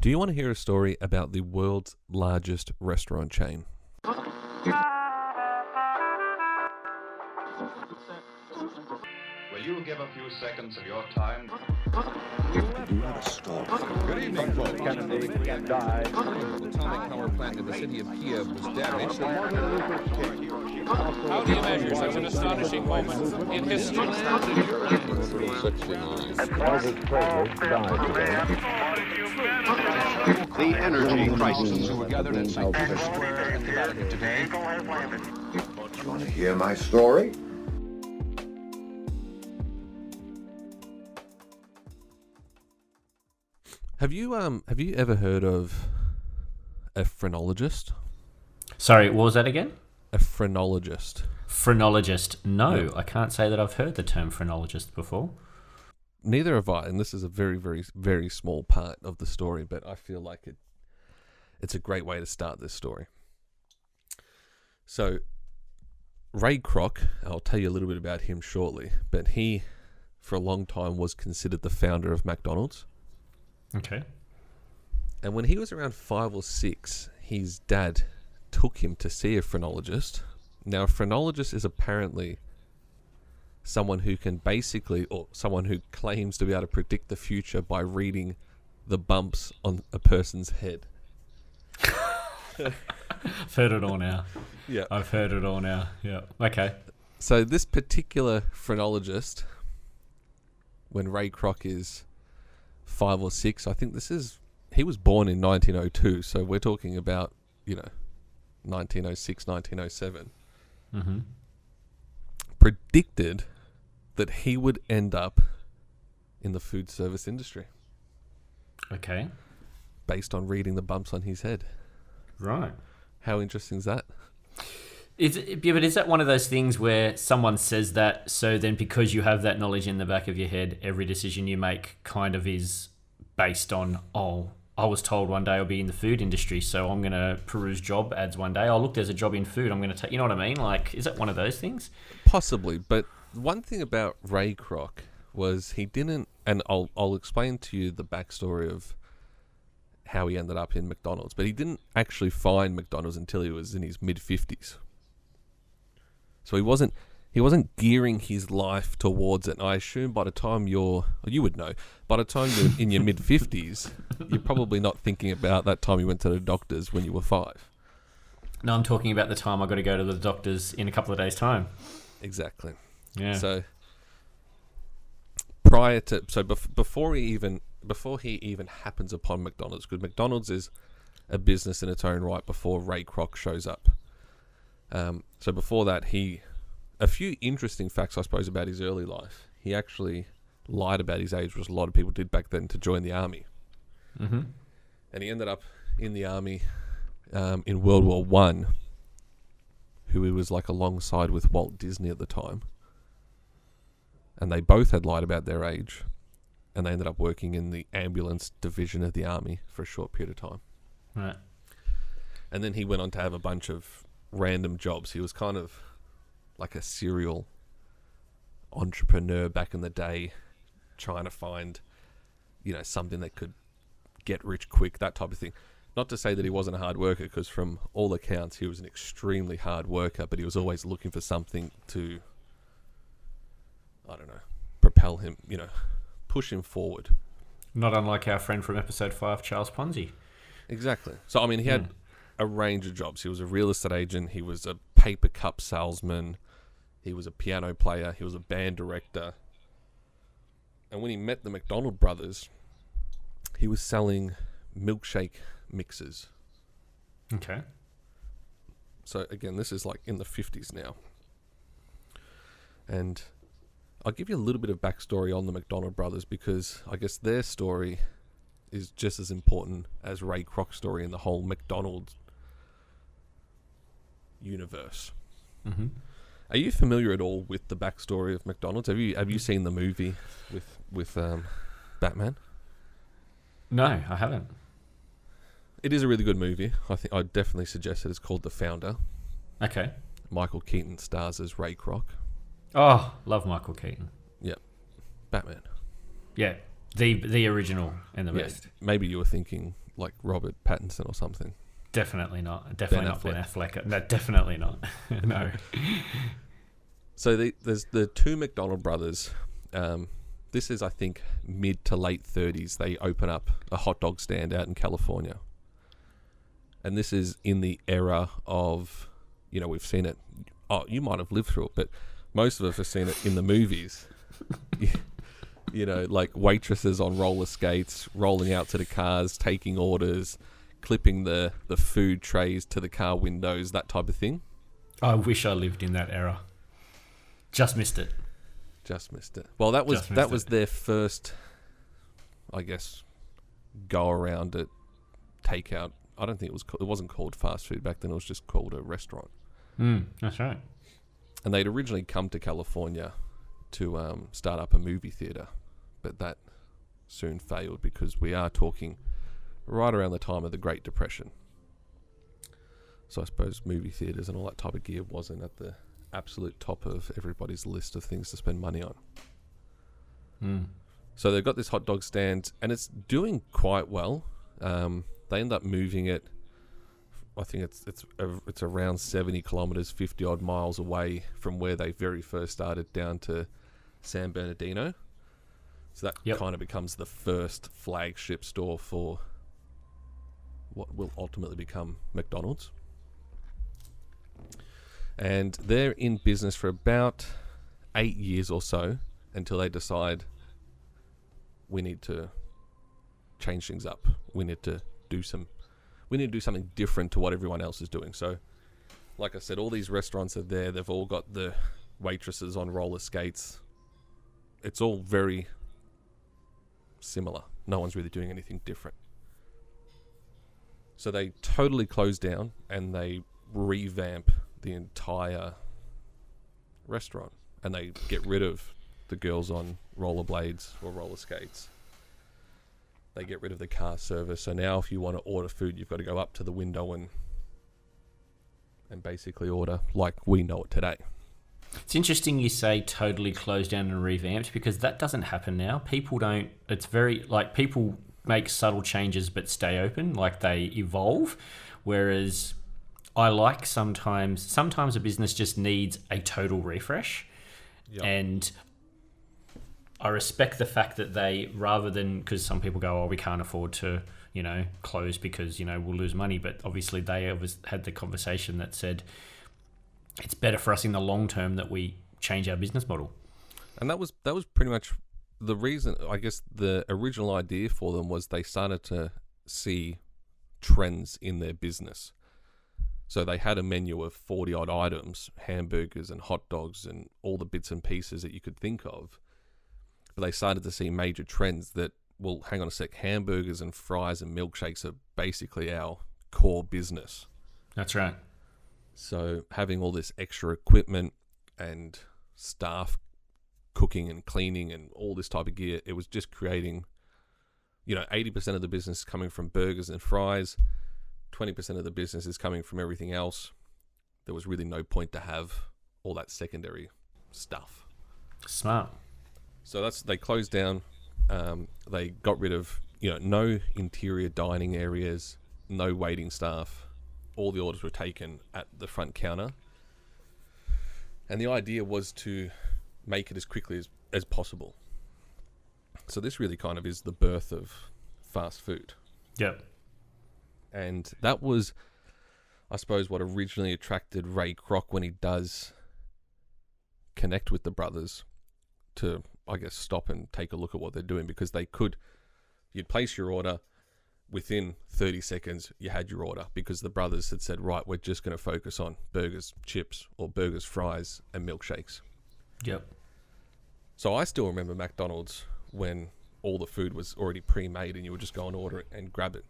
Do you want to hear a story about the world's largest restaurant chain? Will you give a few seconds of your time? Good evening, folks. Kennedy died. The atomic power plant in the city of Kiev was damaged. How do you measure such an astonishing moment in history? The energy crisis. Who were gathered at St. Peter's Square at the Vatican today. You want to hear my story? Have you ever heard of a phrenologist? Sorry, what was that again? A phrenologist. Phrenologist. No, Yeah. I can't say that I've heard the term phrenologist before. Neither have I, and this is a very, very, very small part of the story, but I feel like it's a great way to start this story. So, Ray Kroc, I'll tell you a little bit about him shortly, but he, for a long time, was considered the founder of McDonald's. Okay. And when he was around 5 or 6, his dad took him to see a phrenologist. Now, a phrenologist is apparently someone who can basically, or someone who claims to be able to predict the future by reading the bumps on a person's head. I've heard it all now. Yeah. I've heard it all now. Yeah. Okay. So this particular phrenologist, when Ray Kroc is 5 or 6, I think he was born in 1902, so we're talking about, 1906, 1907, Mm-hmm. predicted that he would end up in the food service industry Okay. based on reading the bumps on his head. Right. How interesting is that? But is that one of those things where someone says that, so then because you have that knowledge in the back of your head, every decision you make kind of is based on, I was told one day I'll be in the food industry, so I'm going to peruse job ads one day. Oh, look, there's a job in food. I'm going to take, you know what I mean? Like, is that one of those things? Possibly, but one thing about Ray Kroc was he didn't, and I'll explain to you the backstory of how he ended up in McDonald's, but he didn't actually find McDonald's until he was in his mid-50s. So he wasn't gearing his life towards it. And I assume by the time you would know, by the time you're in your mid-50s, you're probably not thinking about that time you went to the doctors when you were 5. No, I'm talking about the time I got to go to the doctors in a couple of days' time. Exactly. Yeah. So before he even happens upon McDonald's, because McDonald's is a business in its own right before Ray Kroc shows up. So before that, a few interesting facts, I suppose, about his early life. He actually lied about his age, which a lot of people did back then, to join the army. Mm-hmm. And he ended up in the army in World War One, who he was like alongside with Walt Disney at the time. And they both had lied about their age. And they ended up working in the ambulance division of the army for a short period of time. Right. And then he went on to have a bunch of random jobs. He was kind of like a serial entrepreneur back in the day, trying to find, something that could get rich quick, that type of thing. Not to say that he wasn't a hard worker, because from all accounts, he was an extremely hard worker, but he was always looking for something to, propel him, push him forward. Not unlike our friend from episode 5, Charles Ponzi. Exactly. So, he had a range of jobs. He was a real estate agent. He was a paper cup salesman. He was a piano player. He was a band director. And when he met the McDonald brothers, he was selling milkshake mixes. Okay. So again, this is like in the 50s now. And I'll give you a little bit of backstory on the McDonald brothers, because I guess their story is just as important as Ray Kroc's story in the whole McDonald's universe. Mm-hmm. Are you familiar at all with the backstory of McDonald's? Have you seen the movie with Batman? No, I haven't. It is a really good movie. I think I'd definitely suggest it. It's called The Founder. Okay. Michael Keaton stars as Ray Kroc. Oh, love Michael Keaton. Yep. Batman. Yeah, the original in the Yes. best. Maybe you were thinking like Robert Pattinson or something. Definitely not. Definitely not Ben Affleck. Affleck. No, definitely not. No. So there's the two McDonald brothers. This is, I think, mid to late 30s. They open up a hot dog stand out in California. And this is in the era of, we've seen it. Oh, you might have lived through it, but most of us have seen it in the movies. Like waitresses on roller skates, rolling out to the cars, taking orders, clipping the food trays to the car windows, that type of thing. I wish I lived in that era. Just missed it. Well, that was their first, I guess, go around at takeout. I don't think it wasn't called fast food back then. It was just called a restaurant. That's right. And they'd originally come to California to start up a movie theater, but that soon failed because we are talking right around the time of the Great Depression. So I suppose movie theaters and all that type of gear wasn't at the absolute top of everybody's list of things to spend money on. So they've got this hot dog stand, and it's doing quite well. They end up moving it. I think it's around 70 kilometers, 50 odd miles away from where they very first started, down to San Bernardino. So that kind of becomes the first flagship store for what will ultimately become McDonald's. And they're in business for about 8 years or so until they decide we need to change things up. We need to do something different to what everyone else is doing. So, like I said, all these restaurants are there. They've all got the waitresses on roller skates. It's all very similar. No one's really doing anything different. So they totally close down and they revamp the entire restaurant, and they get rid of the girls on rollerblades or roller skates. They get rid of the car service. So now if you want to order food, you've got to go up to the window and basically order like we know it today. It's interesting you say totally closed down and revamped, because that doesn't happen now. People don't, it's very, like, people make subtle changes but stay open, like they evolve. Whereas I like sometimes a business just needs a total refresh. Yep. And I respect the fact that they, rather than, because some people go, we can't afford to, close because, we'll lose money. But obviously they had the conversation that said it's better for us in the long term that we change our business model. And that was pretty much the reason. I guess the original idea for them was they started to see trends in their business. So they had a menu of 40 odd items, hamburgers and hot dogs and all the bits and pieces that you could think of. But they started to see major trends that, well, hang on a sec, hamburgers and fries and milkshakes are basically our core business. That's right. So having all this extra equipment and staff cooking and cleaning and all this type of gear, it was just creating, 80% of the business coming from burgers and fries, 20% of the business is coming from everything else. There was really no point to have all that secondary stuff. Smart. So they closed down. They got rid of, no interior dining areas, no waiting staff. All the orders were taken at the front counter. And the idea was to make it as quickly as possible. So this really kind of is the birth of fast food. Yep. And that was, I suppose, what originally attracted Ray Kroc when he does connect with the brothers to, I guess, stop and take a look at what they're doing, because you'd place your order, within 30 seconds you had your order, because the brothers had said, right, we're just going to focus on burgers, chips, or burgers, fries, and milkshakes. Yep. So I still remember McDonald's when all the food was already pre-made and you would just go and order it and grab it.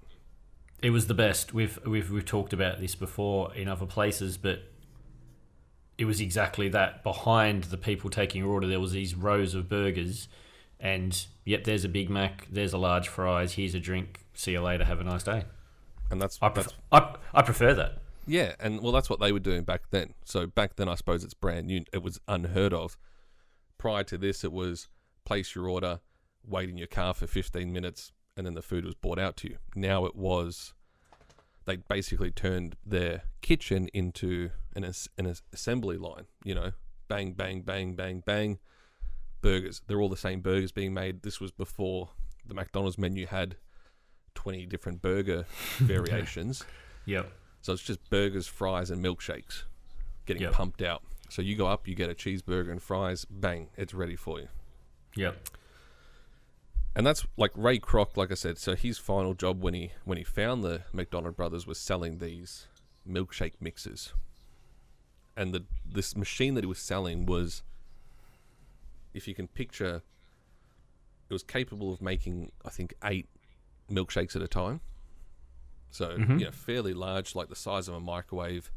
It was the best. We've talked about this before in other places, but it was exactly that. Behind the people taking your order, there was these rows of burgers, and yep, there's a Big Mac, there's a large fries, here's a drink, see you later, have a nice day. And I prefer that. Yeah, and well, that's what they were doing back then. So back then, I suppose it's brand new. It was unheard of. Prior to this, it was place your order, wait in your car for 15 minutes, and then the food was brought out to you. Now they basically turned their kitchen into an assembly line, bang, bang, bang, bang, bang, burgers. They're all the same burgers being made. This was before the McDonald's menu had 20 different burger variations. Yep. So it's just burgers, fries, and milkshakes getting Yep. pumped out. So you go up, you get a cheeseburger and fries, bang, it's ready for you. Yep. And that's like Ray Kroc, like I said. So his final job when he found the McDonald brothers was selling these milkshake mixers. And this machine that he was selling was, if you can picture, it was capable of making, I think, 8 milkshakes at a time. So, fairly large, like the size of a microwave.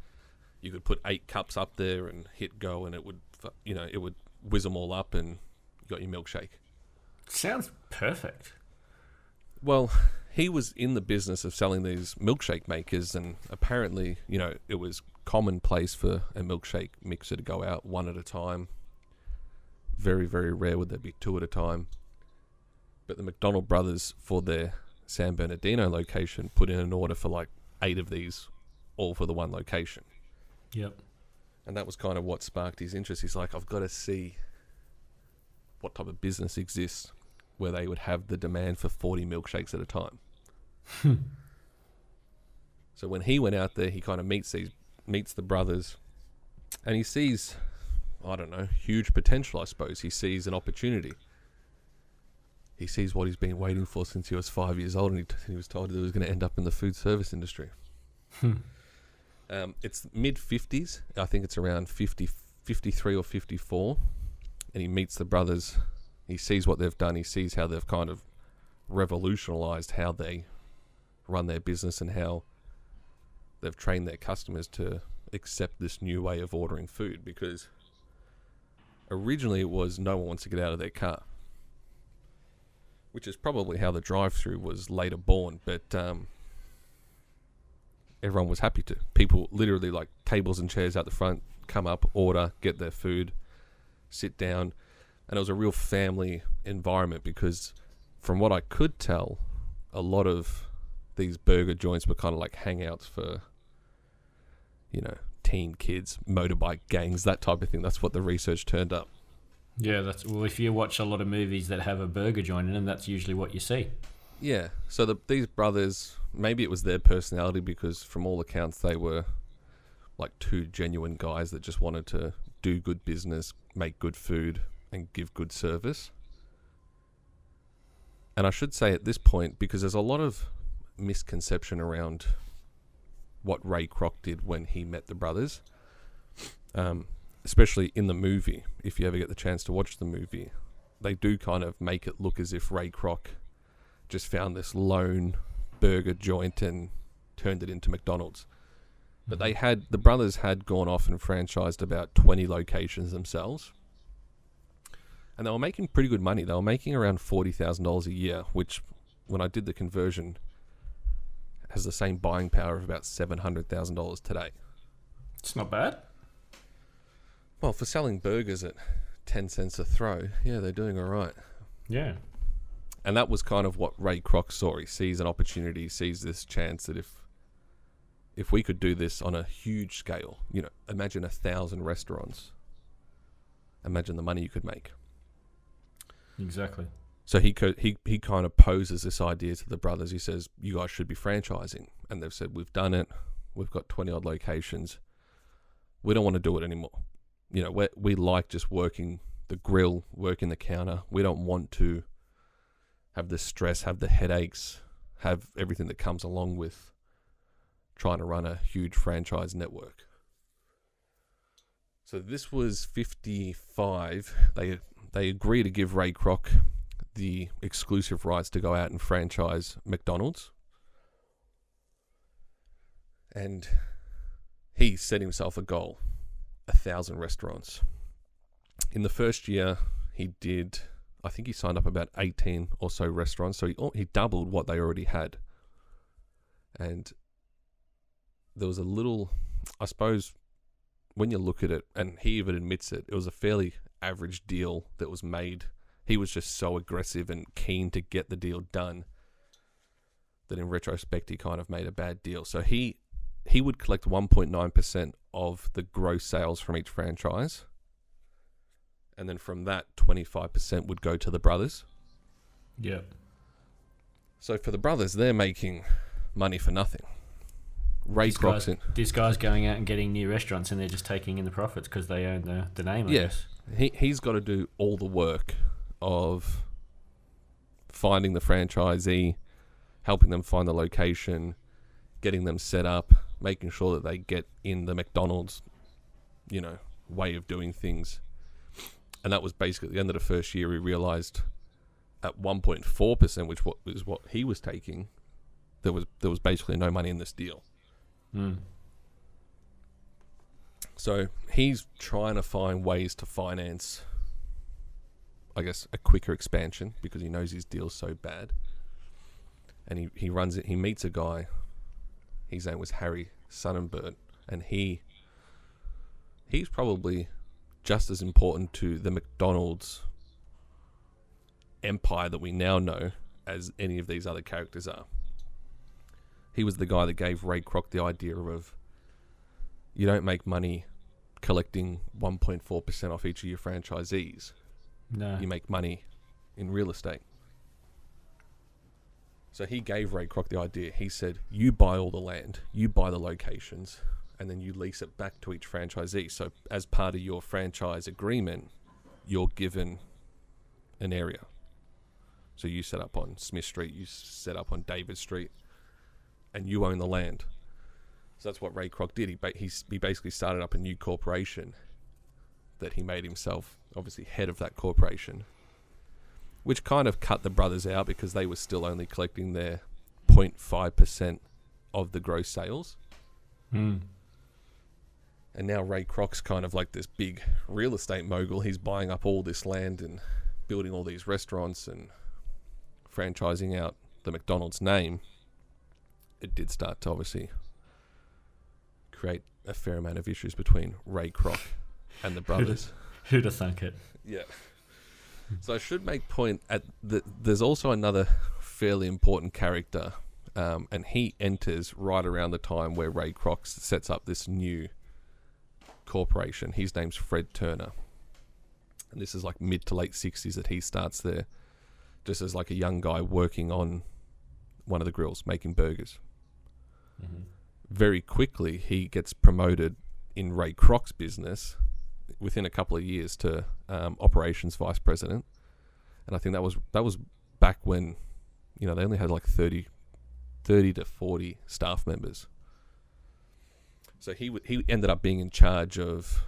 You could put 8 cups up there and hit go, and it would whiz them all up, and you got your milkshake. Sounds perfect. Well, he was in the business of selling these milkshake makers, and apparently, it was commonplace for a milkshake mixer to go out one at a time. Very, very rare would there be 2 at a time. But the McDonald brothers, for their San Bernardino location, put in an order for like 8 of these, all for the one location. Yep. And that was kind of what sparked his interest. He's like, I've got to see what type of business exists where they would have the demand for 40 milkshakes at a time. So when he went out there, he kind of meets the brothers, and he sees, I don't know, huge potential, I suppose. He sees an opportunity. He sees what he's been waiting for since he was 5 years old, and he was told that he was going to end up in the food service industry. It's mid-50s. I think it's around 53 or 54. And he meets the brothers. He sees what they've done. He sees how they've kind of revolutionized how they run their business and how they've trained their customers to accept this new way of ordering food. Because originally it was no one wants to get out of their car, which is probably how the drive-through was later born. But everyone was happy to. People literally, like, tables and chairs out the front, come up, order, get their food, sit down. And it was a real family environment, because from what I could tell, a lot of these burger joints were kind of like hangouts for, teen kids, motorbike gangs, that type of thing. That's what the research turned up. Yeah, if you watch a lot of movies that have a burger joint in them, that's usually what you see. Yeah, so these brothers, maybe it was their personality, because from all accounts they were like 2 genuine guys that just wanted to do good business, make good food, and give good service. And I should say at this point, because there's a lot of misconception around what Ray Kroc did when he met the brothers, especially in the movie. If you ever get the chance to watch the movie, they do kind of make it look as if Ray Kroc just found this lone burger joint and turned it into McDonald's. But the brothers had gone off and franchised about 20 locations themselves. And they were making pretty good money. They were making around $40,000 a year, which, when I did the conversion, has the same buying power of about $700,000 today. It's not bad. Well, for selling burgers at 10 cents a throw, yeah, they're doing all right. Yeah. And that was kind of what Ray Kroc saw. He sees an opportunity, sees this chance that if we could do this on a huge scale, imagine 1,000 restaurants. Imagine the money you could make. Exactly. So he kind of poses this idea to the brothers. He says, you guys should be franchising. And they've said, we've done it. We've got 20 odd locations. We don't want to do it anymore. We like just working the grill, working the counter. We don't want to have the stress, have the headaches, have everything that comes along with trying to run a huge franchise network. So this was 55. They agree to give Ray Kroc the exclusive rights to go out and franchise McDonald's. And he set himself a goal, 1,000 restaurants. In the first year, I think he signed up about 18 or so restaurants, so he doubled what they already had. And there was a little, I suppose, when you look at it, and he even admits it, it was a fairly average deal that was made. He was just so aggressive and keen to get the deal done that in retrospect he kind of made a bad deal. So he would collect 1.9% of the gross sales from each franchise. And then from that, 25% would go to the brothers. Yeah. So for the brothers, they're making money for nothing. This guy's going out and getting new restaurants, and they're just taking in the profits because they own the name. I guess. He's got to do all the work of finding the franchisee, helping them find the location, getting them set up, making sure that they get in the McDonald's, way of doing things. And that was basically at the end of the first year, he realized at 1.4%, which is what he was taking, there was basically no money in this deal. So he's trying to find ways to finance, I guess, a quicker expansion because he knows his deal's so bad. And he runs it. He meets a guy. His name was Harry Sonnenberg, and he's probably just as important to the McDonald's empire that we now know as any of these other characters are. He was the guy that gave Ray Kroc the idea of, you don't make money collecting 1.4% off each of your franchisees. No. You make money in real estate. So he gave Ray Kroc the idea. He said, you buy all the land, you buy the locations, and then you lease it back to each franchisee. So as part of your franchise agreement, you're given an area. So you set up on Smith Street, you set up on David Street, and you own the land. So that's what Ray Kroc did. He basically started up a new corporation that he made himself, obviously, head of that corporation, which kind of cut the brothers out because they were still only collecting their 0.5% of the gross sales. And now Ray Kroc's kind of like this big real estate mogul. He's buying up all this land and building all these restaurants and franchising out the McDonald's name. It did start to obviously create a fair amount of issues between Ray Kroc and the brothers. Who'd have thunk it? Yeah. So I should make point at there's also another fairly important character, and he enters right around the time where Ray Kroc sets up this new corporation. His name's Fred Turner, and this is like mid to late 60s that he starts there, just as like a young guy working on one of the grills, making burgers. Very quickly, he gets promoted in Ray Kroc's business within a couple of years to operations vice president, and I think that was back when they only had like 30 to 40 staff members. So he ended up being in charge of,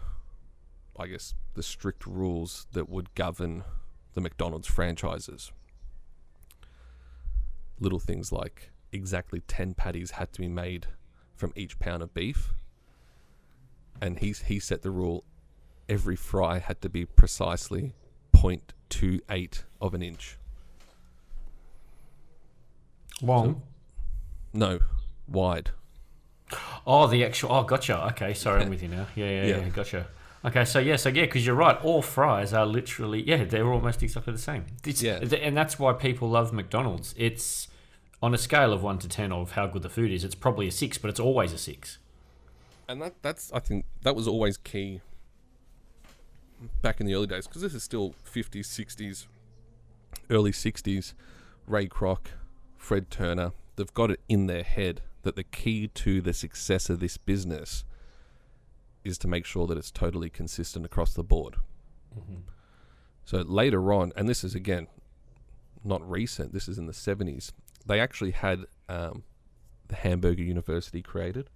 I guess, the strict rules that would govern the McDonald's franchises. Little things like exactly 10 patties had to be made from each pound of beef, and he set the rule every fry had to be precisely 0.28 of an inch. Long? No, wide. Oh, the actual... Oh, gotcha. Okay, sorry, I'm with you now. Yeah, gotcha. Okay, so because you're right, all fries are literally... Yeah, they're almost exactly the same. And that's why people love McDonald's. It's on a scale of 1 to 10 of how good the food is, it's probably a 6, but it's always a 6. And that's I think that was always key back in the early days, because this is still 50s, 60s, early 60s. Ray Kroc, Fred Turner, they've got it in their head that the key to the success of this business is to make sure that it's totally consistent across the board. So later on, and this is again not recent, this is in the 70s, they actually had the Hamburger University created.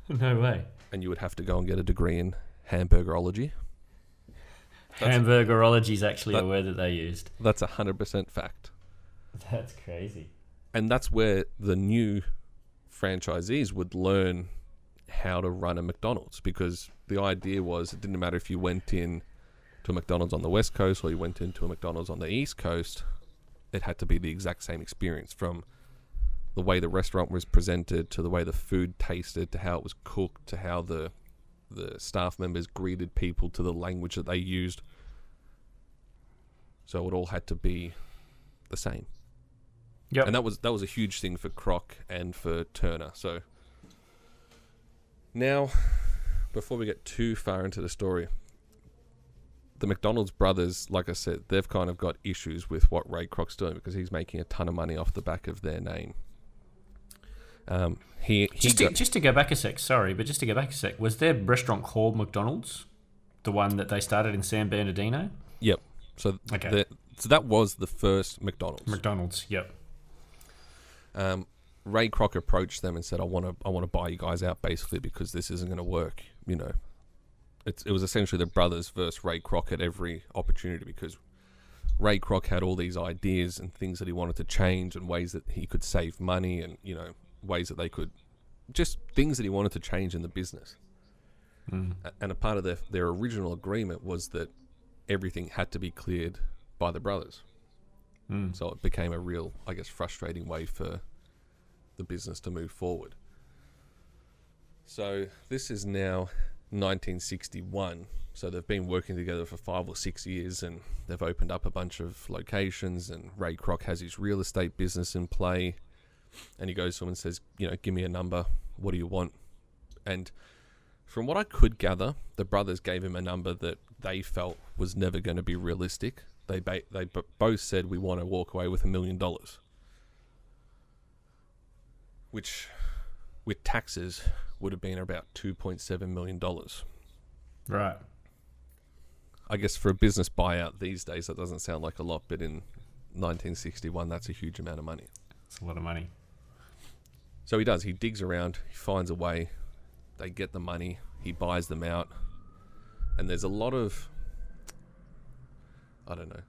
No way. And you would have to go and get a degree in hamburgerology. Hamburgerology is actually a word that they used. That's 100% fact. That's crazy. And that's where the new franchisees would learn how to run a McDonald's, because the idea was it didn't matter if you went in to a McDonald's on the West Coast or you went into a McDonald's on the East Coast, it had to be the exact same experience, from the way the restaurant was presented to the way the food tasted to how it was cooked to how the staff members greeted people to the language that they used. So it all had to be the same. Yep. And that was a huge thing for Kroc and for Turner. So now, before we get too far into the story, the McDonald's brothers, like I said, they've kind of got issues with what Ray Kroc's doing because he's making a ton of money off the back of their name. Just to go back a sec, was their restaurant called McDonald's? The one that they started in San Bernardino? Yep. So okay. So that was the first McDonald's. McDonald's, yep. Ray Kroc approached them and said, I want to buy you guys out basically because this isn't going to work. You know, it was essentially the brothers versus Ray Kroc at every opportunity because Ray Kroc had all these ideas and things that he wanted to change and ways that he could save money and, you know, ways that they could, just things that he wanted to change in the business. And a part of their original agreement was that everything had to be cleared by the brothers. So it became a real, I guess, frustrating way for the business to move forward. So this is now 1961. So they've been working together for 5 or 6 years and they've opened up a bunch of locations and Ray Kroc has his real estate business in play and he goes to him and says, you know, give me a number. What do you want? And from what I could gather, the brothers gave him a number that they felt was never going to be realistic. They both said, we want to walk away with $1 million. Which, with taxes, would have been about $2.7 million. Right. I guess for a business buyout these days, that doesn't sound like a lot, but in 1961, that's a huge amount of money. It's a lot of money. So he does. He digs around. He finds a way. They get the money. He buys them out. And there's a lot of, I don't know,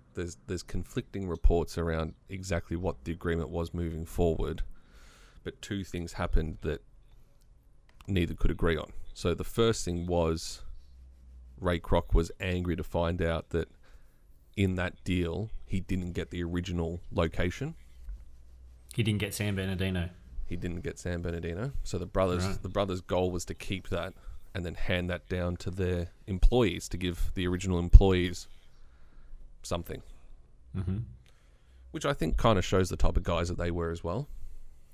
there's conflicting reports around exactly what the agreement was moving forward. But two things happened that neither could agree on. So the first thing was Ray Kroc was angry to find out that in that deal, he didn't get the original location. He didn't get San Bernardino. He didn't get San Bernardino. So the brothers' goal was to keep that and then hand that down to their employees to give the original employees something. Which I think kind of shows the type of guys that they were as well.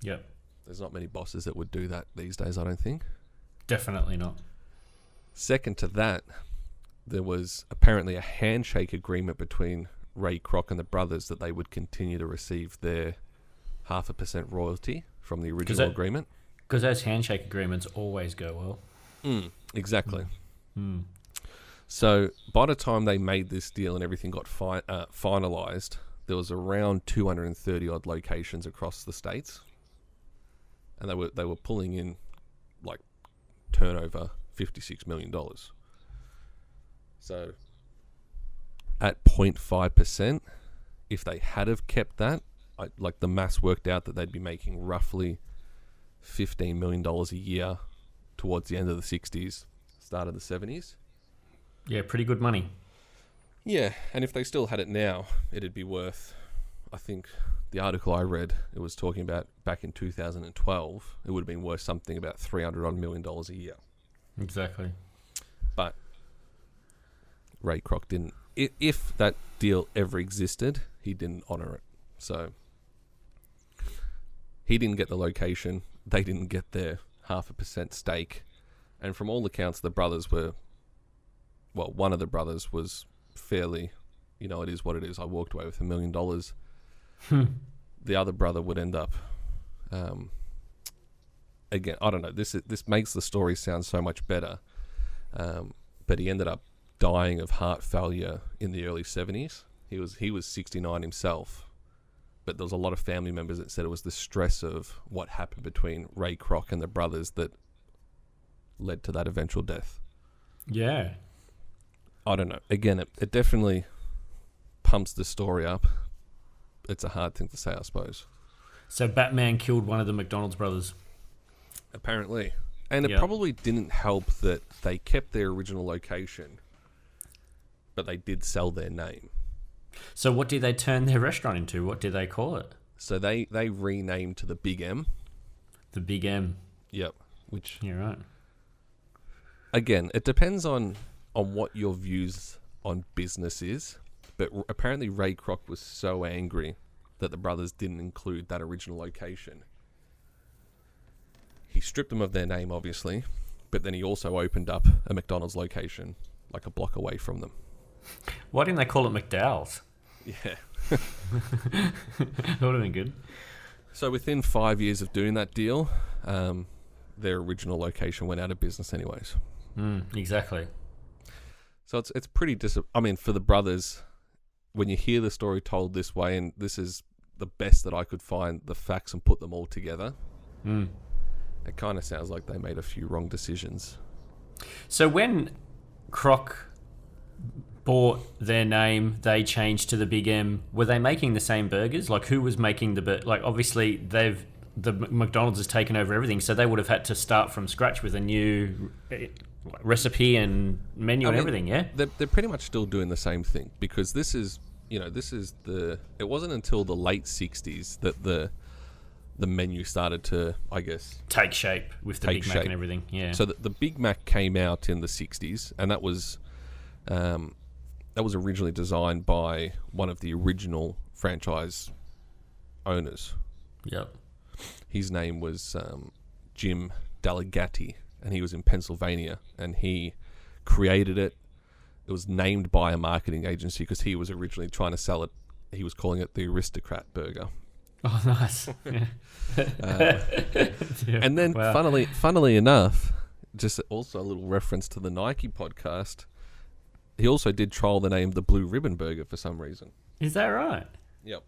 Yep. There's not many bosses that would do that these days, I don't think. Definitely not. Second to that, there was apparently a handshake agreement between Ray Kroc and the brothers that they would continue to receive their 0.5% royalty from the original agreement. Because those handshake agreements always go well. Exactly. So by the time they made this deal and everything got finalized, there was around 230 odd locations across the states. And they were pulling in like turnover $56 million. So at 0.5%, if they had have kept that, like the maths worked out that they'd be making roughly $15 million a year towards the end of the 60s, start of the 70s. Yeah, pretty good money. Yeah, and if they still had it now, it'd be worth, I think the article I read, it was talking about back in 2012, it would have been worth something about $300 million a year. Exactly. But Ray Kroc didn't. If that deal ever existed, he didn't honour it. So he didn't get the location. They didn't get their 0.5% stake. And from all accounts, the brothers were, well, one of the brothers was fairly, you know, it is what it is. I walked away with $1 million. The other brother would end up, again, I don't know. This makes the story sound so much better. But he ended up dying of heart failure in the early 70s. He was 69 himself. But there was a lot of family members that said it was the stress of what happened between Ray Kroc and the brothers that led to that eventual death. Yeah. I don't know. Again, it definitely pumps the story up. It's a hard thing to say, I suppose. So Batman killed one of the McDonald's brothers. Apparently. And it probably didn't help that they kept their original location, but they did sell their name. So what did they turn their restaurant into? What did they call it? So they renamed to the Big M. The Big M. Yep. Which, you're right. Again, it depends on what your views on business is. But apparently Ray Kroc was so angry that the brothers didn't include that original location. He stripped them of their name, obviously, but then he also opened up a McDonald's location like a block away from them. Why didn't they call it McDowell's? Yeah. That would have been good. So within 5 years of doing that deal, their original location went out of business anyways. Exactly. So it's pretty for the brothers, when you hear the story told this way, and this is the best that I could find the facts and put them all together, it kind of sounds like they made a few wrong decisions. So when Kroc bought their name, they changed to the Big M. Were they making the same burgers? Like, who was making obviously the McDonald's has taken over everything, so they would have had to start from scratch with a new recipe and menu and everything. Yeah, they're pretty much still doing the same thing, because it wasn't until the late 60s that the menu started to, I guess, take shape with the Big Mac and everything. Yeah. So the Big Mac came out in the 60s, and that was originally designed by one of the original franchise owners. Yep. His name was Jim Dalligatti, and he was in Pennsylvania, and he created it. It was named by a marketing agency because he was originally trying to sell it. He was calling it the Aristocrat Burger. Oh, nice. Yeah. And then, funnily enough, just also a little reference to the Nike podcast, he also did trial the name the Blue Ribbon Burger for some reason. Is that right? Yep.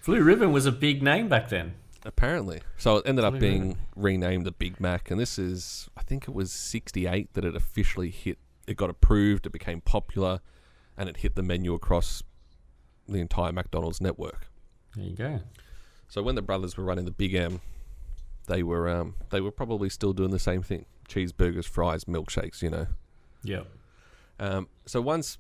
Blue Ribbon was a big name back then. Apparently. So it ended up being renamed the Big Mac, and this is, I think it was 68 that it officially hit. It got approved, it became popular, and it hit the menu across the entire McDonald's network. There you go. So when the brothers were running the Big M, they were probably still doing the same thing: cheeseburgers, fries, milkshakes. Yep. So once,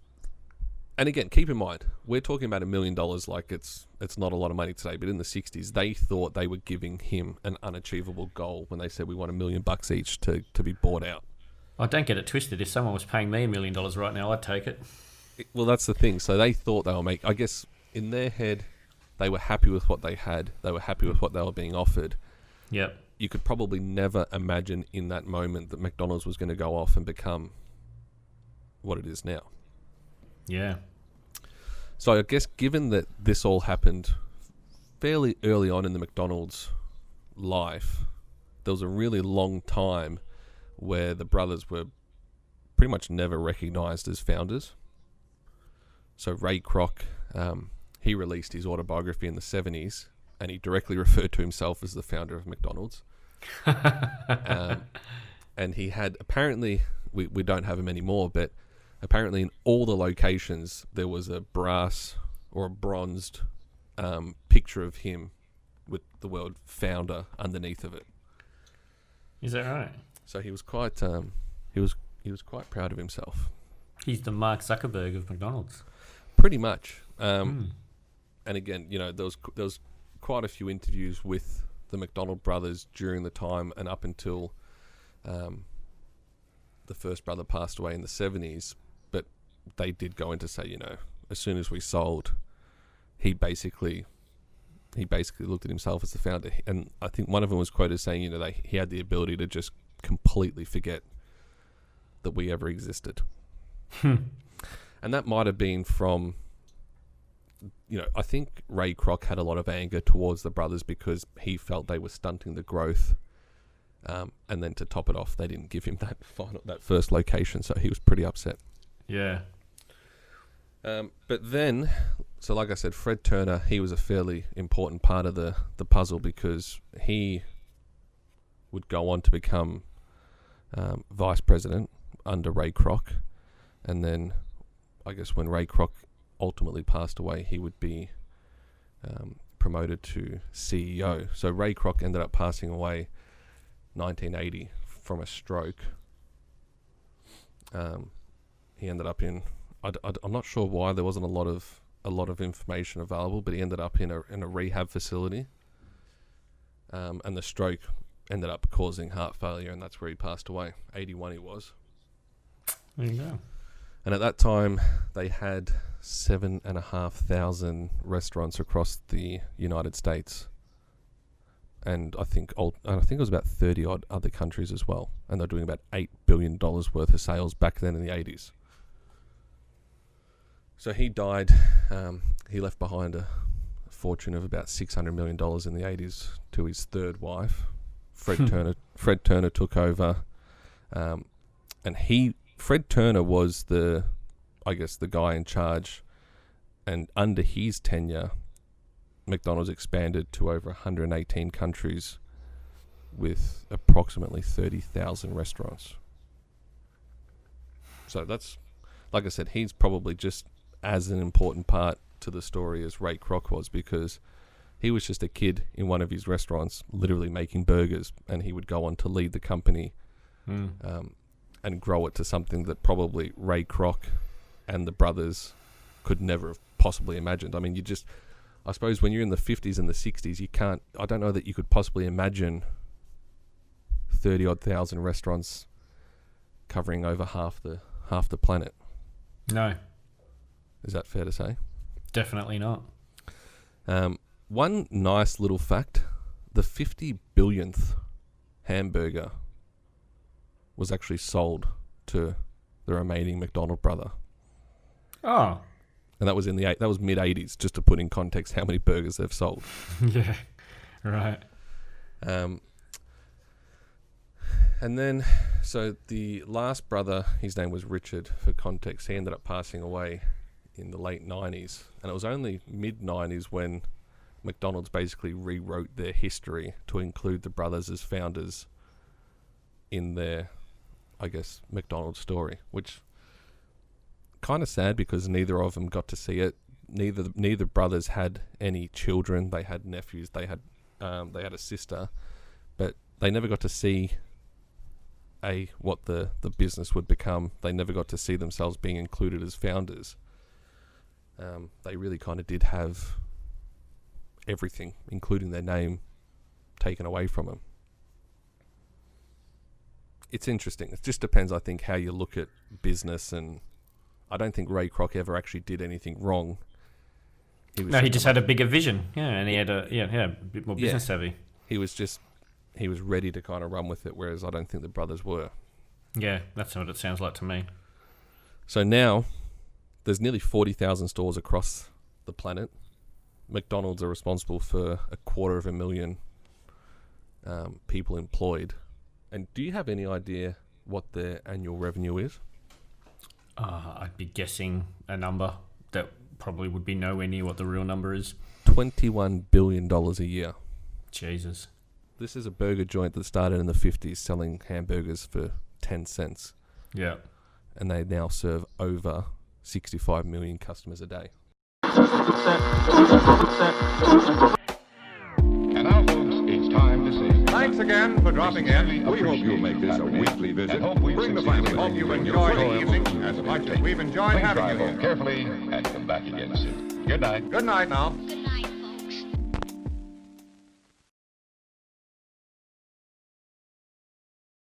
and again, keep in mind, we're talking about $1 million like it's not a lot of money today, but in the 60s, they thought they were giving him an unachievable goal when they said we want $1 million each to be bought out. I don't get it twisted. If someone was paying me $1 million right now, I'd take it. Well, that's the thing. So they thought they were I guess in their head, they were happy with what they had. They were happy with what they were being offered. Yep. You could probably never imagine in that moment that McDonald's was going to go off and become what it is now. Yeah. So I guess given that this all happened fairly early on in the McDonald's life, there was a really long time where the brothers were pretty much never recognized as founders. So Ray Kroc, he released his autobiography in the 70s, and he directly referred to himself as the founder of McDonald's. And he had, apparently, we don't have him anymore, but apparently in all the locations there was a brass or a bronzed picture of him with the word founder underneath of it. Is that right? So he was quite he was quite proud of himself. He's the Mark Zuckerberg of McDonald's. Pretty much. And again, there was quite a few interviews with the McDonald brothers during the time and up until the first brother passed away in the 70s. But they did go into say, as soon as we sold, he basically looked at himself as the founder. And I think one of them was quoted saying, he had the ability to just completely forget that we ever existed. And that might have been from, I think Ray Kroc had a lot of anger towards the brothers because he felt they were stunting the growth. And then to top it off, they didn't give him that first location, so he was pretty upset. Yeah. But then, so like I said, Fred Turner, he was a fairly important part of the puzzle because he would go on to become vice president under Ray Kroc. And then, I guess when Ray Kroc ultimately passed away, he would be promoted to CEO. So Ray Kroc ended up passing away 1980 from a stroke. He ended up in, I'm not sure why there wasn't a lot of information available, but he ended up in a rehab facility, and the stroke ended up causing heart failure, and that's where he passed away. 81 he was. There you go. And at that time, they had 7,500 restaurants across the United States. And I think it was about 30 odd other countries as well. And they're doing about $8 billion worth of sales back then in the 80s. So he died. He left behind a fortune of about $600 million in the 80s to his third wife. Fred Turner took over. And Fred Turner was the guy in charge. And under his tenure, McDonald's expanded to over 118 countries with approximately 30,000 restaurants. So that's, like I said, he's probably just as an important part to the story as Ray Kroc was, because he was just a kid in one of his restaurants literally making burgers, and he would go on to lead the company and grow it to something that probably Ray Kroc and the brothers could never have possibly imagined. I mean, I suppose when you're in the 50s and the 60s, I don't know that you could possibly imagine 30-odd thousand restaurants covering over half the planet. No. Is that fair to say? Definitely not. One nice little fact, the 50 billionth hamburger was actually sold to the remaining McDonald brother. Oh. And that was that was mid-80s, just to put in context how many burgers they've sold. Yeah, right. And then, so the last brother, his name was Richard, for context, he ended up passing away in the late 90s. And it was only mid-90s when McDonald's basically rewrote their history to include the brothers as founders in their, I guess, McDonald's story, which kind of sad because neither of them got to see it. Neither brothers had any children. They had nephews. They had a sister, but they never got to see what the business would become. They never got to see themselves being included as founders. They really kind of did have everything, including their name, taken away from them. It's interesting. It just depends, I think, how you look at business, and I don't think Ray Kroc ever actually did anything wrong. He just had a bigger vision, and he had a bit more business savvy. He was ready to kind of run with it, whereas I don't think the brothers were. Yeah, that's what it sounds like to me. So now, there's nearly 40,000 stores across the planet. McDonald's are responsible for 250,000 people employed. And do you have any idea what their annual revenue is? I'd be guessing a number that probably would be nowhere near what the real number is. $21 billion a year. Jesus. This is a burger joint that started in the 50s selling hamburgers for 10 cents. Yeah. And they now serve over 65 million customers a day. And now, folks, it's time to say Thanks again for dropping in. we hope you'll make this a weekly visit. Bring the family. Hope you enjoy the evening as much as we've enjoyed Please having drive you home here. carefully and come back again soon. Good night. Good night now.